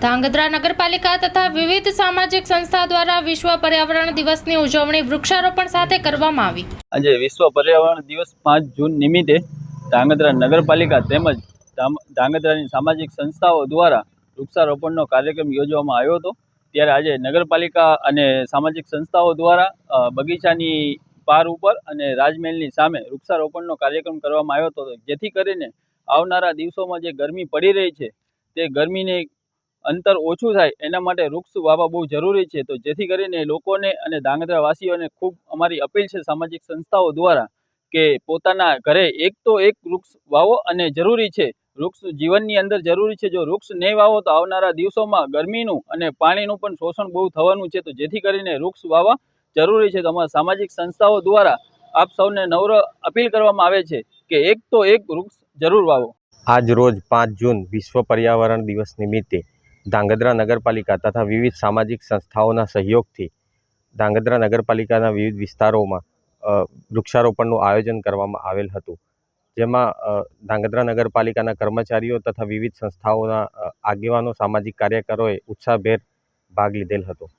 ધાંગધ્રા નગરપાલિકા તથા વિવિધ સામાજિક સંસ્થા દ્વારા વિશ્વ પર્યાવરણ દિવસની ઉજવણી વૃક્ષારોપણ સાથે કરવામાં આવી। આજે વિશ્વ પર્યાવરણ દિવસ 5 જૂન નિમિત્તે ધાંગધ્રા નગરપાલિકા તેમજ ધાંગધ્રાની સામાજિક સંસ્થાઓ દ્વારા વૃક્ષારોપણનો કાર્યક્રમ યોજવામાં આવ્યો હતો। ત્યારે આજે નગરપાલિકા અને સામાજિક સંસ્થાઓ દ્વારા બગીચાની પાર ઉપર અને રાજમહેલની સામે વૃક્ષારોપણનો કાર્યક્રમ કરવામાં આવ્યો હતો, જેથી કરીને આવનારા દિવસોમાં જે ગરમી પડી રહી છે તે ગરમીને અંતર ઓછું થાય એના માટે વૃક્ષ વાવવા બહુ જરૂરી છે। તો જેથી કરીને લોકોને અને ધાંગધ્રા વાસીઓને ખૂબ અમારી અપીલ છે સામાજિક સંસ્થાઓ દ્વારા કે પોતાના ઘરે એક તો એક વૃક્ષ વાવો અને જરૂરી છે। વૃક્ષ જીવનની અંદર જરૂરી છે। જો વૃક્ષ નહીં વાવો તો આવનારા દિવસોમાં ગરમીનું અને પાણીનું પણ શોષણ બહુ થવાનું છે। તો જેથી કરીને વૃક્ષ વાવવા જરૂરી છે। તો અમારા સામાજિક સંસ્થાઓ દ્વારા આપ સૌને નમ્ર અપીલ કરવામાં આવે છે કે એક તો એક વૃક્ષ જરૂર વાવો। આજ રોજ 5 જૂન વિશ્વ પર્યાવરણ દિવસ નિમિત્તે ધાંગધ્રા નગરપાલિકા તથા વિવિધ સામાજિક સંસ્થાઓના સહયોગથી ધાંગધ્રા નગરપાલિકાના વિવિધ વિસ્તારોમાં વૃક્ષારોપણનું આયોજન કરવામાં આવેલ હતું, જેમાં ધાંગધ્રા નગરપાલિકાના કર્મચારીઓ તથા વિવિધ સંસ્થાઓના આગેવાનો સામાજિક કાર્યકરોએ ઉત્સાહભેર ભાગ લીધેલ હતો।